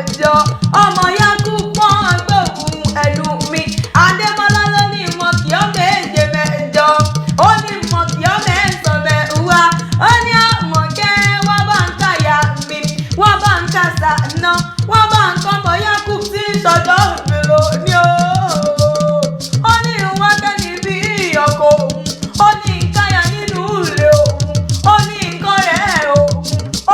ẹjọ ọmọ yakú pọ́n gbóhùn ẹnu mi Adémọ́lá ló ní mọ̀ kí ọ méje mẹ́jọ ó ní mọ̀ kí ọ mẹ́sàn mẹ́wàá ó ní àmọ̀kẹ́ wọ́n bá ń káyà mi wọ́n bá ń kàṣà ná wọ́n bá ń kọ́ ọmọ yakú tí ìṣọ̀jọ́ ìbèrò ní o ó ní wọ́n kẹ́ni bí ọkọ̀ òun ó ní ìkáyà nínú ilé òun ó ní nǹkan rẹ̀ òun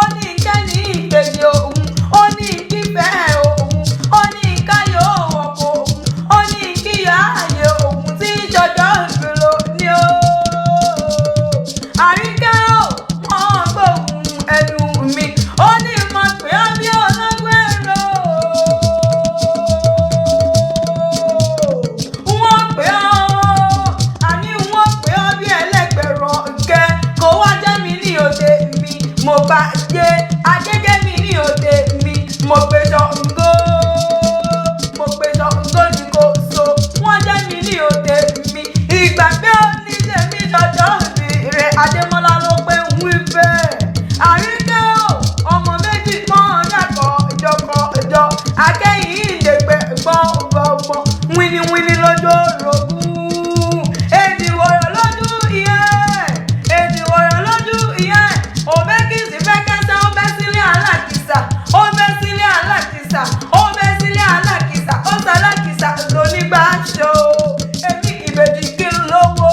ó ní kẹ́ni ìkejì òun ó ní kífẹ́ òun ó ní káyọ̀ ọkọ̀ òun ó ní kíyà ààyè òun tí ìṣọ̀jọ́ ìbèrò ní o Àríkẹ́ ò wọ́n gbóhùn ẹnu mi ó ní mọ̀ pé ó bí ọlọ́gbẹ́rọ wọ́n pè ọ́ àní wọ́n pè ọ́ bí ẹlẹ́gbẹ̀rún kẹ́ kó wá jẹ́ mi ní òde mi mo bá jẹ́ ajẹ́jẹ́ mi ní òde mi mo pè Ṣàngó ní kò so wọ́n jẹ́ mi ní òde mi ìgbàgbé oníṣẹ́ mi jọjọ́ ìbí rẹ̀ Adémọ́lá ló pé ń wí bẹ́ẹ̀ Àríkẹ́ ò ọmọ méjì pọ́n dàkọ̀ ìjọ akẹ́yìn ìdègbè gbọ́n wíníwíní lójó rogún èdìwọ̀rọ̀ lójú ìyẹ́ òbẹ́ kì í sì fẹ́ kẹsàn ó bẹ́ sílé alákìsà ó bẹ́ sílé alákìsà ó bẹ́ sílé alákìsà ó sàlákìsà lónígbà aṣọ èmi ìbejì kí n lówó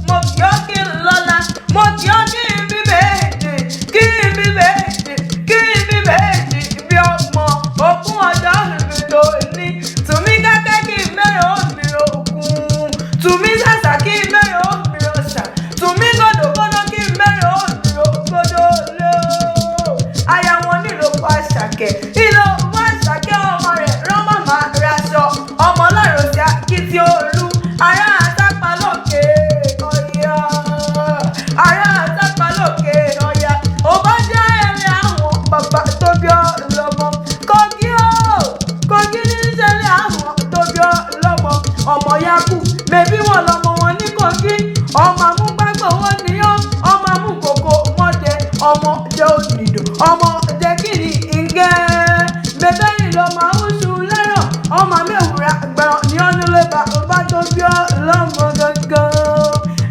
mo kì ọ́ kí n lọ́lá mo kì ọ́ kí n bí méjì bí ọmọ òkun ọjọ́ ìrìnlò ní tùmí kẹ́kẹ́ kí n mẹ́rin òmìnira òkun tùmí sàṣà kí n mẹ́rin òmìnira ọ̀ṣà tùmí gbọ́dọ̀gbọ́dọ̀ kí n mẹ́rin òmìnira ògbọ́dọ̀ lé aya wọn nílò pa Àṣàkẹ́ ìlò wọn Àṣàkẹ́ ọmọ rẹ̀ rán màmá raṣọ ọmọ ọlọ́run sí akitì olú ará àtàpá lókè ọ̀yà ará àtàpá lókè ọ̀yà ó bá jẹ́ ẹ̀rẹ̀ àwọn bàbá tó bí ọ lọ́mọ Kogi ní ìṣẹ̀lẹ̀ àwọn tó bí ọ lọ́mọ ọmọ yakú mẹ́bí wọn lọ́mọ wọn ní Kogi ọmọ amúgbàgbọ́ wọn níyàn ọmọ amúkòkò wọn jẹ ọmọ jẹ òdìdó ọmọ jẹ kìrì ìgẹ́ bẹ́bẹ́rì lọ́mọ àwùjọ lẹ́rọ̀ ọmọ mẹ́wùrà gbẹ̀rọ̀ ní ọ́nulẹ̀ bàbá tó bí ọ lọ́mọ gangan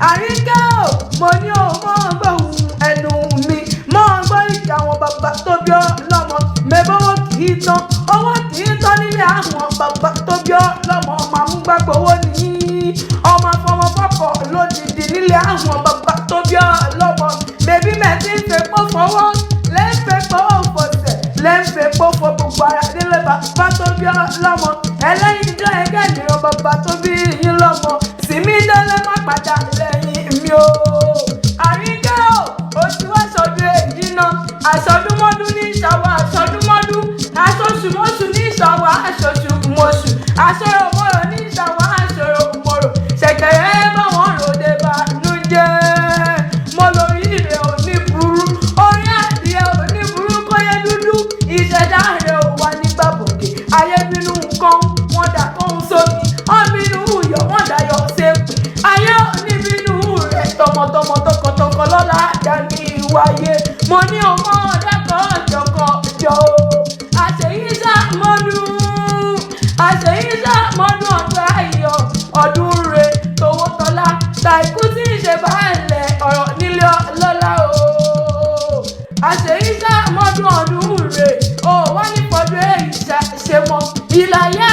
Àríkẹ́ ò mo ní o mọ́ gbóhùn ẹnu mi mọ́ gbọ́ ìjà àwọn bàbá tó bí ọ lọ́mọ mẹ́bọ́wọ́ kì í tán owó kì í tán nílé àwọn bàbá tó bí ọ lọ́mọ ọmọ amúgbàgbọ́ owó ní ọmọ afọmọfọ́pọ̀ lódìdí nílé àwọn bàbá tó bí ọ lọ́mọ bèbí mẹ́tí ń fẹ́ pọ́ fọwọ́ lẹ́ńfẹ́ pọ́ fọ̀sẹ̀ lẹ́ńfẹ́ pọ́ fọ gbogbo ara nílé bàbá tó bí ọ lọ́mọ ẹlẹ́yin jọ ẹgẹ́ ìnìyàn bàbá tó bí yín lọ́mọ Sìmí délé má padà lẹ́yìn mi o Àríkẹ́ ò oṣù aṣọdún èyí náà aṣọdúnmọ́dún ní ìṣàwọ̀ aṣọdúnmọ́dún aṣoṣùmọ́ṣù ní ìṣàwọ̀ aṣoṣùmọ́ṣù aṣọ́rọ̀mọ́rọ̀ ní ìṣàwọ̀ aṣọ́rọ̀mọ́rọ̀ ṣẹ̀kẹ̀rẹ̀ bá wọn ròde bànújẹ́ mo lórí rẹ̀ òní burú orí adìẹ òní burú kọ́yẹ́ dúdú ìṣẹ̀dá rẹ̀ ò wà nígbà bòkè ayé bínú nǹkan wọn dà kóhun sómi wọn bínú yọ wọn dayọ̀ sépè ayé òní bínú rẹ̀ tọmọtọmọ tọkọtọkọ lọ́la dání wáyé mo ní ọmọ ọ̀dàkọ̀ ọ̀jọ̀kọ̀ jọ àṣeyí sàmọ́dún ọ̀dọ́ ayọ̀ ọdún rẹ̀ towótọ́lá tàìkú tí ń ṣe báàlẹ̀ ọ̀rọ̀ nílé ọlọ́lá o àṣeyí sàmọ́dún ọdún rẹ̀ ó wá ní pọ̀jù èyí ṣe mọ́ ìlàyé